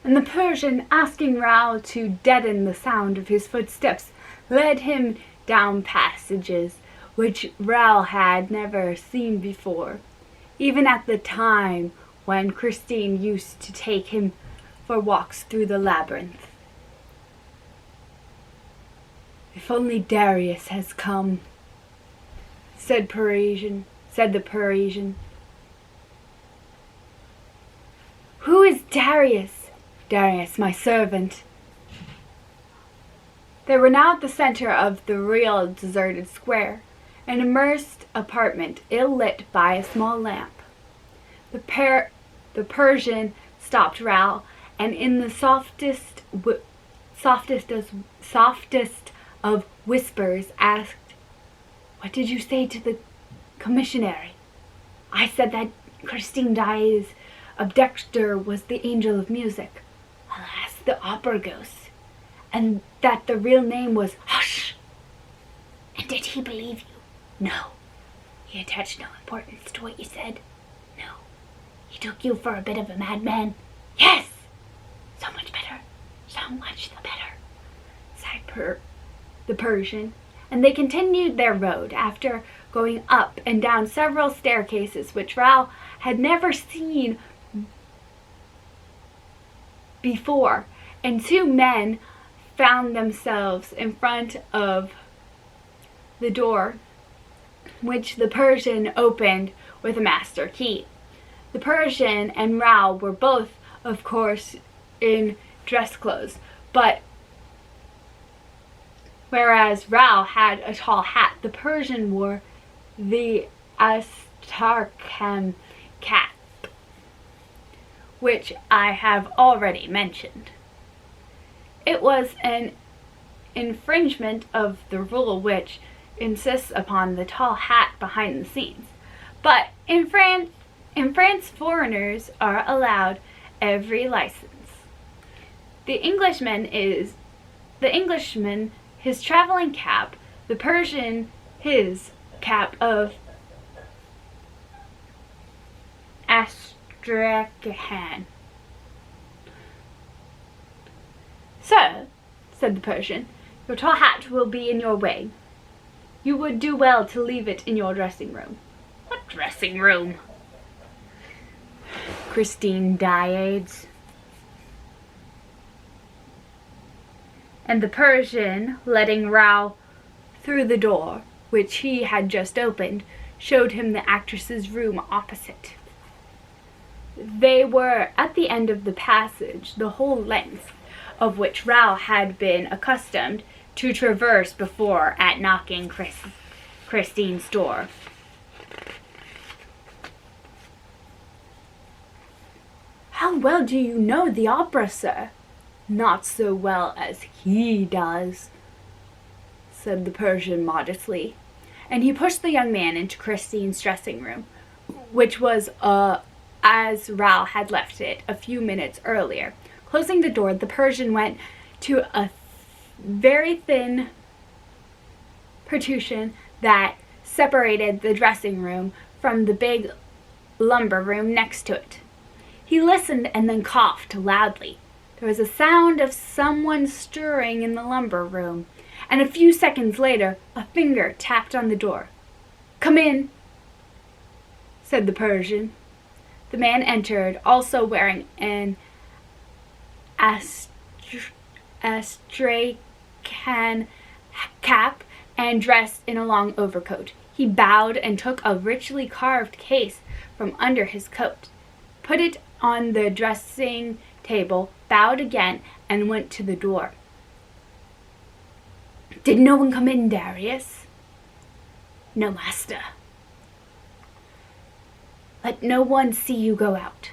and the Persian, asking Raoul to deaden the sound of his footsteps, led him down passages which Raoul had never seen before, even at the time when Christine used to take him for walks through the labyrinth. "If only Darius has come," said the Parisian. "Who is Darius?" "Darius, my servant." They were now at the center of the real deserted square, an immersed apartment ill-lit by a small lamp. The Persian stopped Raoul, and in the softest of whispers asked, "What did you say to the commissary?" "I said that Christine Daae's abductor was the angel of music." "Alas, the opera ghost." "And that the real name was—" "Hush!" "And did he believe you?" "No." "He attached no importance to what you said?" "No." "He took you for a bit of a madman?" "Yes." "So much better. So much the better," sighed the Persian, and they continued their road, after going up and down several staircases which Raoul had never seen before, and two men found themselves in front of the door, which the Persian opened with a master key. The Persian and Raoul were both, of course, in dress clothes, but whereas Raoul had a tall hat, the Persian wore the Astrakhan cap, which I have already mentioned. It was an infringement of the rule which insists upon the tall hat behind the scenes, but in France, foreigners are allowed every license. The Englishman his traveling cap, the Persian his cap of Astrakhan. "Sir," said the Persian, "your tall hat will be in your way. You would do well to leave it in your dressing room." "What dressing room?" "Christine Daae's." And the Persian, letting Raoul through the door, which he had just opened, showed him the actress's room opposite. They were at the end of the passage, the whole length of which Raoul had been accustomed to traverse before at knocking Christine's door. "How well do you know the opera, sir?" "Not so well as he does," said the Persian modestly, and he pushed the young man into Christine's dressing room, which was as Raoul had left it a few minutes earlier. Closing the door, the Persian went to a very thin partition that separated the dressing room from the big lumber room next to it. He listened and then coughed loudly. There was a sound of someone stirring in the lumber room, and a few seconds later a finger tapped on the door. "Come in," said the Persian. The man entered, also wearing an Astrakhan cap and dressed in a long overcoat. He bowed and took a richly carved case from under his coat, put it on the dressing table, bowed again, and went to the door. "Did no one come in, Darius?" "No, master." "Let no one see you go out."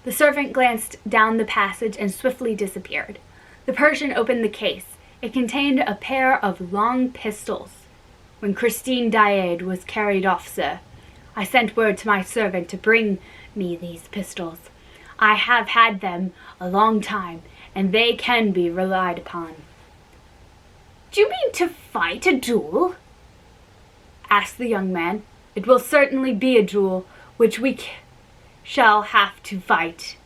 The servant glanced down the passage and swiftly disappeared. The Persian opened the case. It contained a pair of long pistols. "When Christine Daae was carried off, sir, I sent word to my servant to bring me these pistols. I have had them a long time, and they can be relied upon." "Do you mean to fight a duel?" asked the young man. "It will certainly be a duel, which we shall have to fight."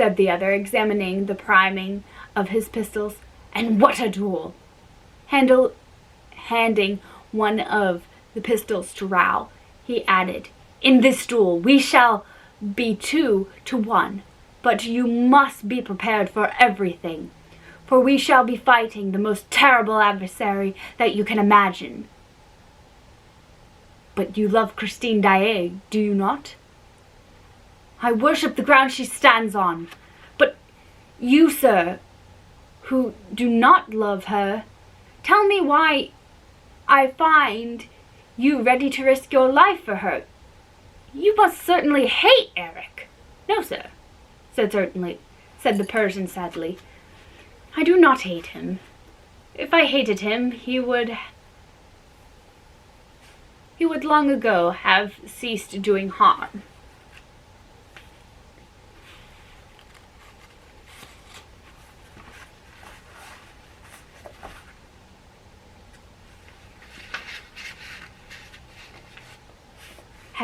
said the other, examining the priming of his pistols. "And what a duel!" Handing one of the pistols to Raoul, he added, "In this duel we shall be 2-1, but you must be prepared for everything, for we shall be fighting the most terrible adversary that you can imagine." "But you love Christine Daae, do you not?" "I worship the ground she stands on. But you, sir, who do not love her, tell me why I find you ready to risk your life for her. You must certainly hate Eric." "No, sir," said the Persian sadly. "I do not hate him. If I hated him, he would long ago have ceased doing harm."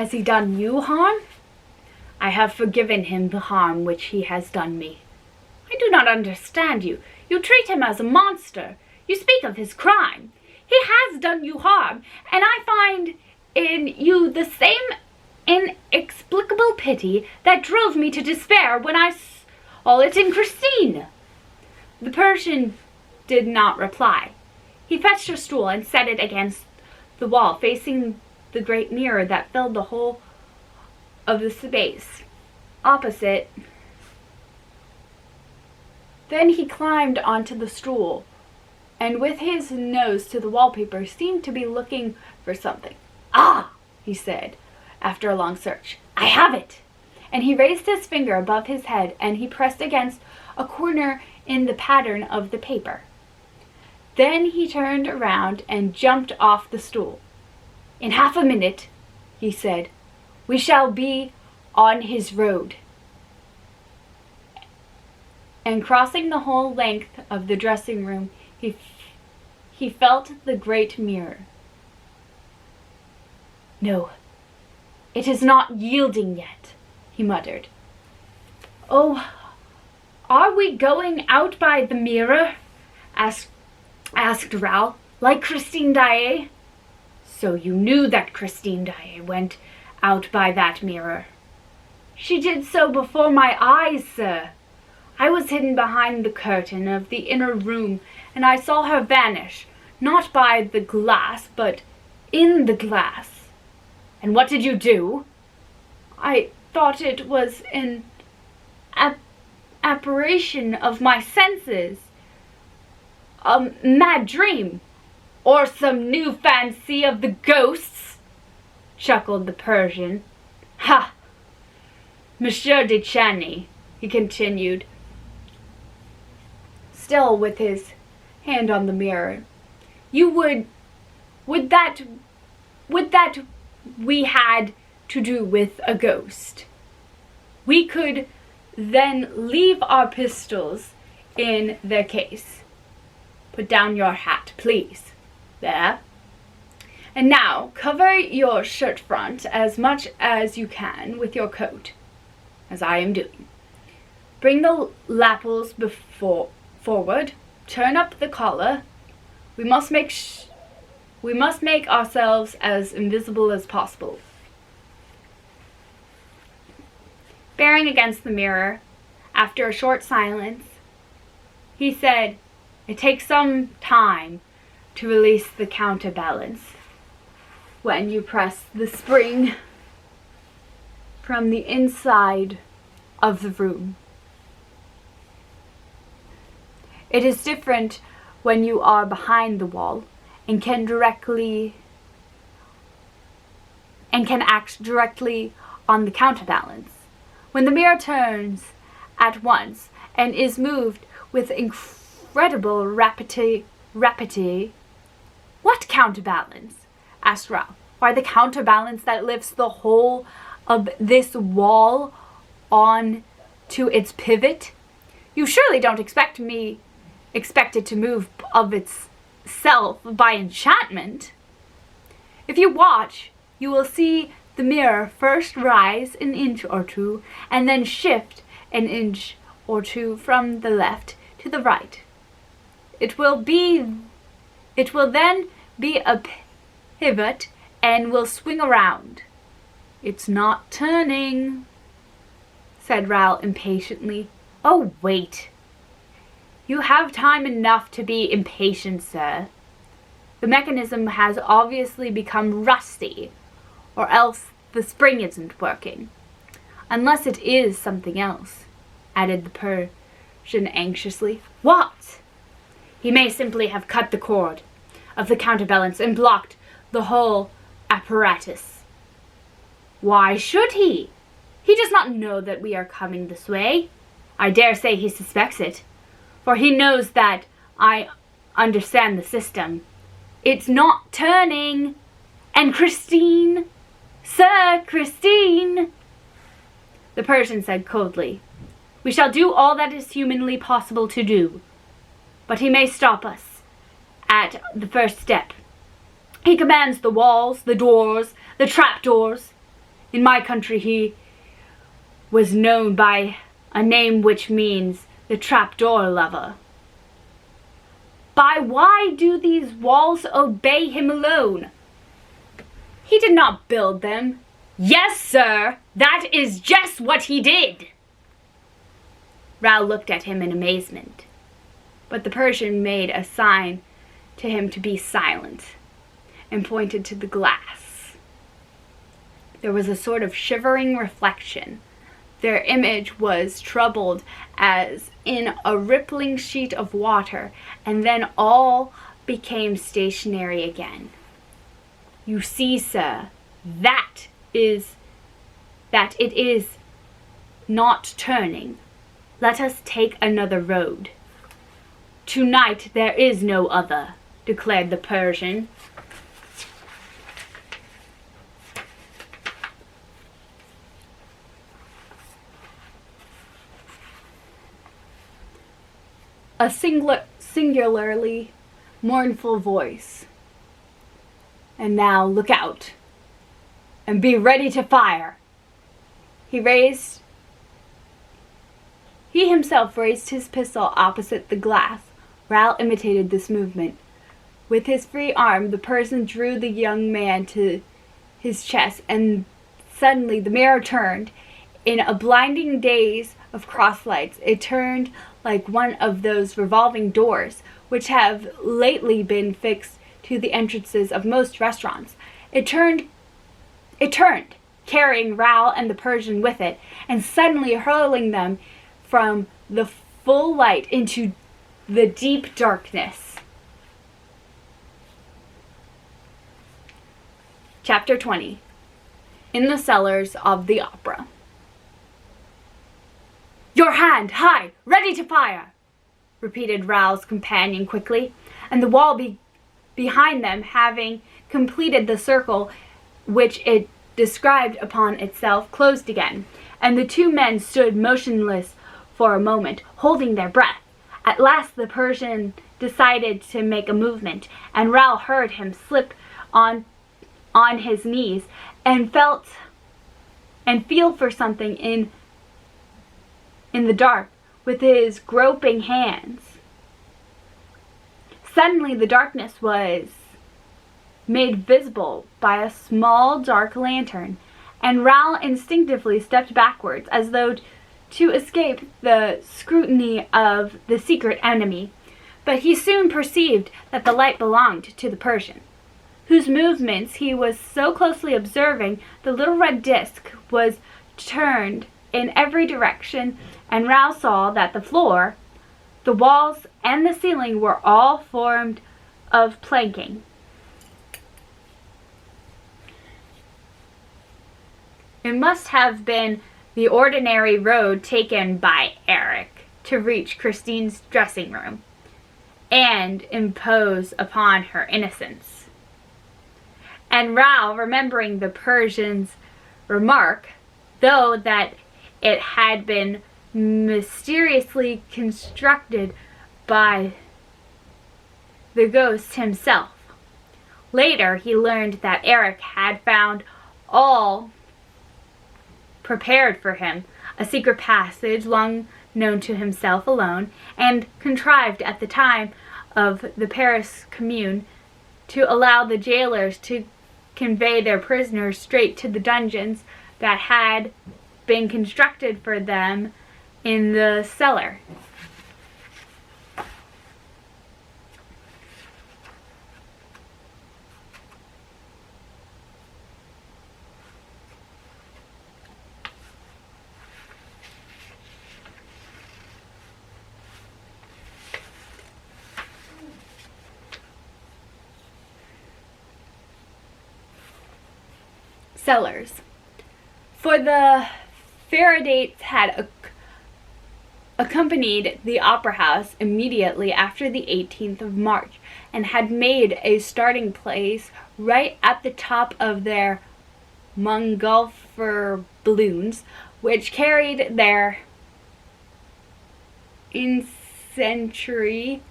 "Has he done you harm?" "I have forgiven him the harm which he has done me." "I do not understand you. You treat him as a monster. You speak of his crime. He has done you harm, and I find in you the same inexplicable pity that drove me to despair when I saw it in Christine." The Persian did not reply. He fetched a stool and set it against the wall, facing the great mirror that filled the whole of the space opposite. Then he climbed onto the stool, and with his nose to the wallpaper seemed to be looking for something. "Ah!" he said, after a long search. "I have it!" And he raised his finger above his head, and he pressed against a corner in the pattern of the paper. Then he turned around and jumped off the stool. "In half a minute," he said, "we shall be on his road." And crossing the whole length of the dressing room, he felt the great mirror. "No, it is not yielding yet," he muttered. "Oh, are we going out by the mirror?" asked Raoul. "Like Christine Daae?" "So you knew that Christine Daae went out by that mirror?" "She did so before my eyes, sir. I was hidden behind the curtain of the inner room, and I saw her vanish, not by the glass, but in the glass." "And what did you do?" "I thought it was an apparition of my senses, a mad dream." "Or some new fancy of the ghosts," chuckled the Persian. "Ha! Monsieur de Chagny," he continued, still with his hand on the mirror, "you would that we had to do with a ghost. We could then leave our pistols in their case. Put down your hat, please. There. And now cover your shirt front as much as you can with your coat, as I am doing. Bring the lapels forward. Turn up the collar. We must make ourselves as invisible as possible." Bearing against the mirror, after a short silence, he said, "It takes some time to release the counterbalance when you press the spring from the inside of the room. It is different when you are behind the wall and can act directly on the counterbalance. When the mirror turns at once and is moved with incredible rapidity." "What counterbalance?" asked Raoul. "Why, the counterbalance that lifts the whole of this wall on to its pivot. You surely don't expect it to move of itself by enchantment. If you watch, you will see the mirror first rise an inch or two, and then shift an inch or two from the left to the right. It will then be a pivot and will swing around. It's not turning, said Ral impatiently. Oh, wait. You have time enough to be impatient, sir. The mechanism has obviously become rusty, or else the spring isn't working. Unless it is something else, added the Persian anxiously. What? He may simply have cut the cord of the counterbalance and blocked the whole apparatus. Why should he? He does not know that we are coming this way. I dare say he suspects it, for he knows that I understand the system. It's not turning. And Christine, Sir Christine, the Persian said coldly, we shall do all that is humanly possible to do, but he may stop us at the first step. He commands the walls, the doors, the trapdoors. In my country he was known by a name which means the trapdoor lover. By why do these walls obey him alone? He did not build them. Yes, sir, that is just what he did. Ral looked at him in amazement, but the Persian made a sign to him to be silent and pointed to the glass. There was a sort of shivering reflection. Their image was troubled as in a rippling sheet of water, and then all became stationary again. You see, sir, that it is not turning. Let us take another road. Tonight there is no other, declared the Persian. A singularly mournful voice. And now look out, and be ready to fire. He himself raised his pistol opposite the glass. Ral imitated this movement. With his free arm, the Persian drew the young man to his chest, and suddenly the mirror turned. In a blinding daze of crosslights, it turned like one of those revolving doors which have lately been fixed to the entrances of most restaurants. It turned, carrying Ral and the Persian with it, and suddenly hurling them from the full light into the deep darkness. Chapter 20. In the cellars of the opera. Your hand, high, ready to fire, repeated Ral's companion quickly, and the wall behind them, having completed the circle which it described upon itself, closed again, and the two men stood motionless for a moment, holding their breath. At last the Persian decided to make a movement, and Ral heard him slip on his knees and feel for something in the dark with his groping hands. Suddenly the darkness was made visible by a small dark lantern, and Ral instinctively stepped backwards as though to escape the scrutiny of the secret enemy. But he soon perceived that the light belonged to the Persian, whose movements he was so closely observing. The little red disc was turned in every direction, and Ral saw that the floor, the walls, and the ceiling were all formed of planking. It must have been the ordinary road taken by Eric to reach Christine's dressing room and impose upon her innocence. And Ral, remembering the Persian's remark, though that it had been mysteriously constructed by the ghost himself. Later, he learned that Eric had found all prepared for him, a secret passage along known to himself alone, and contrived at the time of the Paris Commune to allow the jailers to convey their prisoners straight to the dungeons that had been constructed for them in the cellar. Cellars. For the Faradates had accompanied the Opera House immediately after the 18th of March and had made a starting place right at the top of their Montgolfier balloons, which carried their incendiary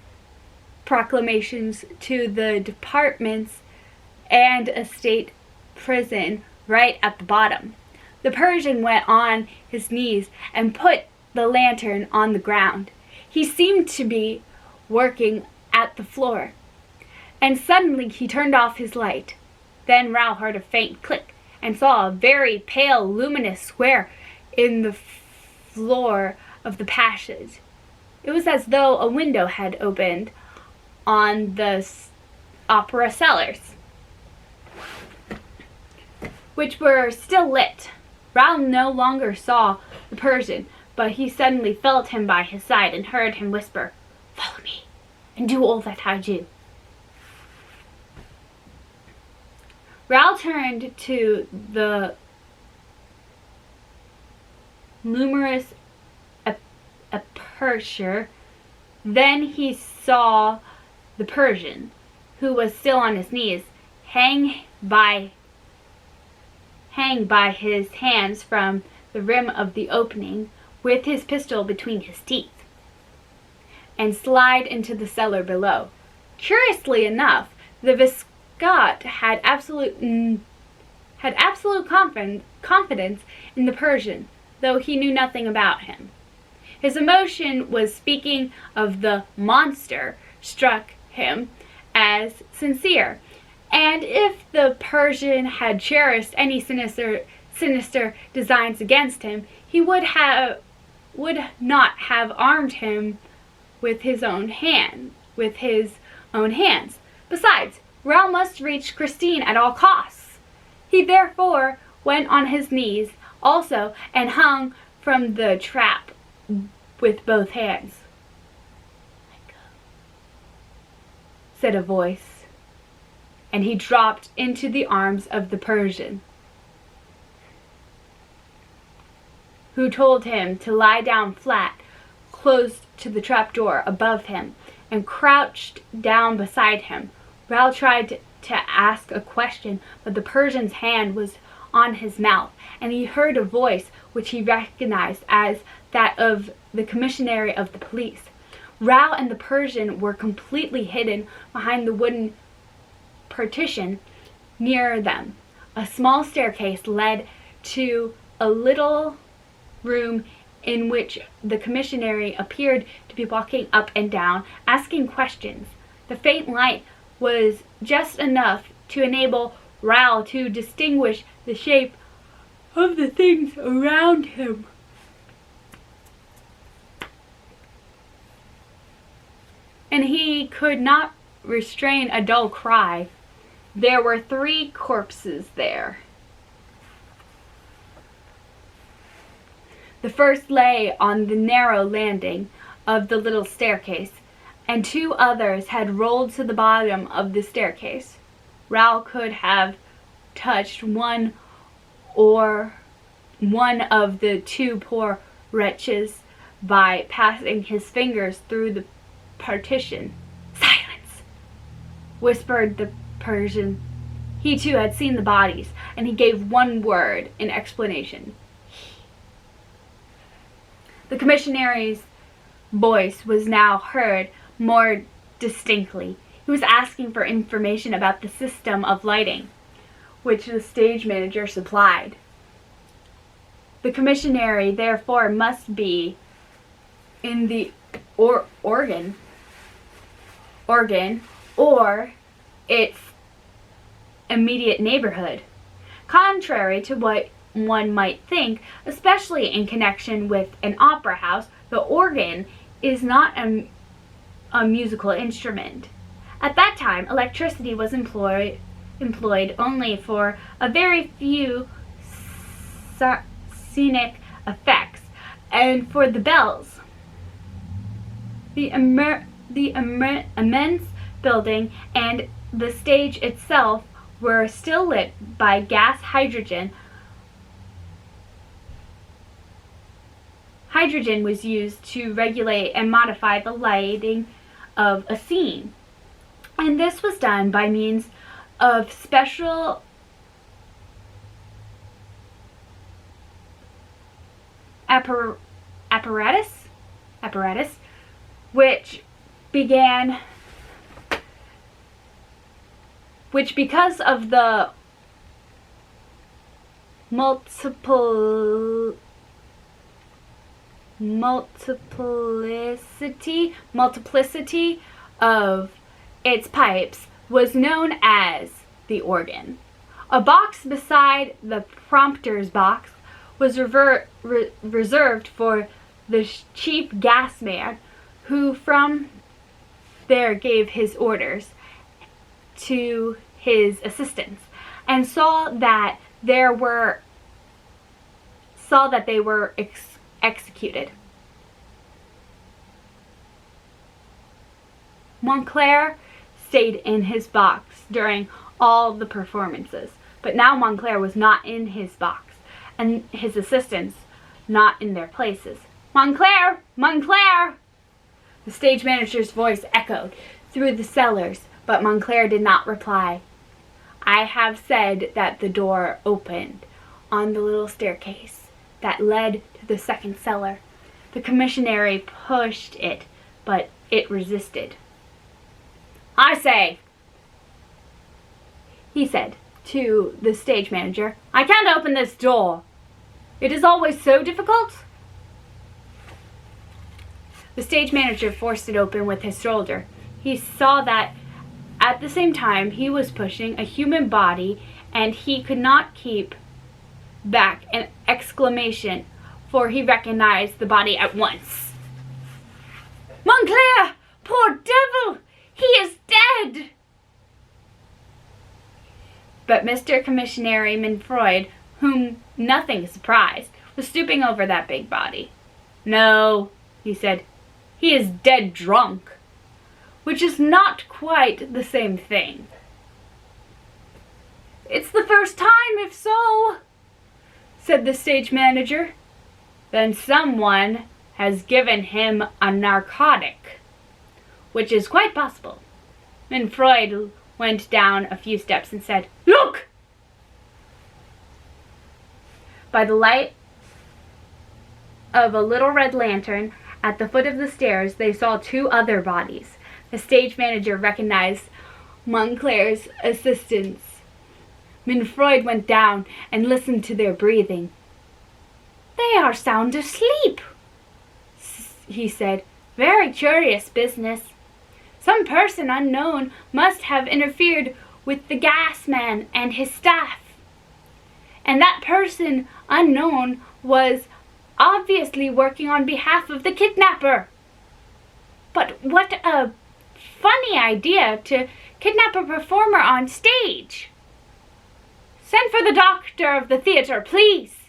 proclamations to the departments and a state prison right at the bottom. The Persian went on his knees and put the lantern on the ground. He seemed to be working at the floor, and suddenly he turned off his light. Then Raoul heard a faint click and saw a very pale, luminous square in the floor of the passage. It was as though a window had opened on the opera cellars, which were still lit. Raoul no longer saw the Persian, but he suddenly felt him by his side and heard him whisper, "Follow me, and do all that I do." Raoul turned to the numerous aperture. Then he saw the Persian, who was still on his knees, hang by his hands from the rim of the opening with his pistol between his teeth, and slide into the cellar below. Curiously enough, the Viscount had absolute confidence in the Persian, though he knew nothing about him. His emotion was speaking of the monster struck him as sincere, and if the Persian had cherished any sinister designs against him, he would not have armed him with his own hands. Besides, Raoul must reach Christine at all costs. He therefore went on his knees also and hung from the trap with both hands. "Let go," said a voice, and he dropped into the arms of the Persian, who told him to lie down flat, close to the trapdoor above him, and crouched down beside him. Raoul tried to ask a question, but the Persian's hand was on his mouth, and he heard a voice which he recognized as that of the commissary of the police. Raoul and the Persian were completely hidden behind the wooden partition near them. A small staircase led to a little room in which the commissary appeared to be walking up and down, asking questions. The faint light was just enough to enable Raoul to distinguish the shape of the things around him. And he could not restrain a dull cry. There were 3 corpses there. The first lay on the narrow landing of the little staircase, and 2 others had rolled to the bottom of the staircase. Raoul could have touched one of the 2 poor wretches by passing his fingers through the partition. "Silence," whispered the Persian. He too had seen the bodies, and he gave one word in explanation. The commissary's voice was now heard more distinctly. He was asking for information about the system of lighting, which the stage manager supplied. The commissary, therefore, must be in the organ or its immediate neighborhood. Contrary to what one might think, especially in connection with an opera house, the organ is not a musical instrument. At that time, electricity was employed only for a very few scenic effects, and for the bells. The immense building and the stage itself were still lit by gas hydrogen. Hydrogen was used to regulate and modify the lighting of a scene, and this was done by means of special apparatus, which because of the multiplicity of its pipes was known as the organ. A box beside the prompter's box was reserved for the chief gas man, who from there gave his orders to his assistants and saw that they were executed. Montclair stayed in his box during all the performances, but now Montclair was not in his box, and his assistants not in their places. "Montclair! Montclair!" The stage manager's voice echoed through the cellars, but Montclair did not reply. I have said that the door opened on the little staircase that led to the second cellar. The commissary pushed it, but it resisted. "I say," he said to the stage manager, "I can't open this door. It is always so difficult." The stage manager forced it open with his shoulder. He saw that at the same time he was pushing a human body, and he could not keep back an exclamation, for he recognized the body at once. "Montclair! Poor devil! He is dead!" But Mr. Commissary Manfred, whom nothing surprised, was stooping over that big body. "No," he said, "he is dead drunk," which is not quite the same thing. "It's the first time, if so," said the stage manager. "Then someone has given him a narcotic, which is quite possible." Manfred went down a few steps and said, "Look!" By the light of a little red lantern at the foot of the stairs, they saw two other bodies. The stage manager recognized Montclair's assistants. Manfred went down and listened to their breathing. "They are sound asleep," he said. "Very curious business. Some person unknown must have interfered with the gas man and his staff. And that person unknown was obviously working on behalf of the kidnapper. But what a funny idea to kidnap a performer on stage. Send for the doctor of the theater, please,"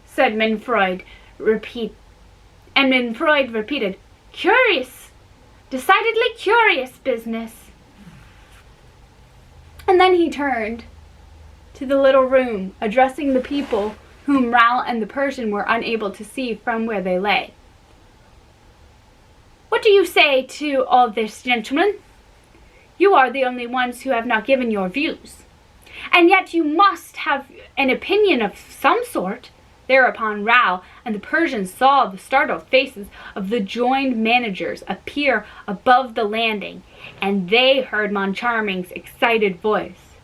said Manfred. And Manfred repeated, "Curious, decidedly curious business." And then he turned to the little room, addressing the people whom Raoul and the Persian were unable to see from where they lay. "What do you say to all this, gentlemen? You are the only ones who have not given your views. And yet you must have an opinion of some sort." Thereupon Raoul and the Persian saw the startled faces of the joined managers appear above the landing, and they heard Moncharming's excited voice.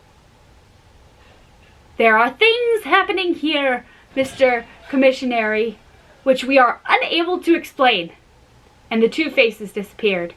"There are things happening here, Mr. Commissary, which we are unable to explain. and the two faces disappeared.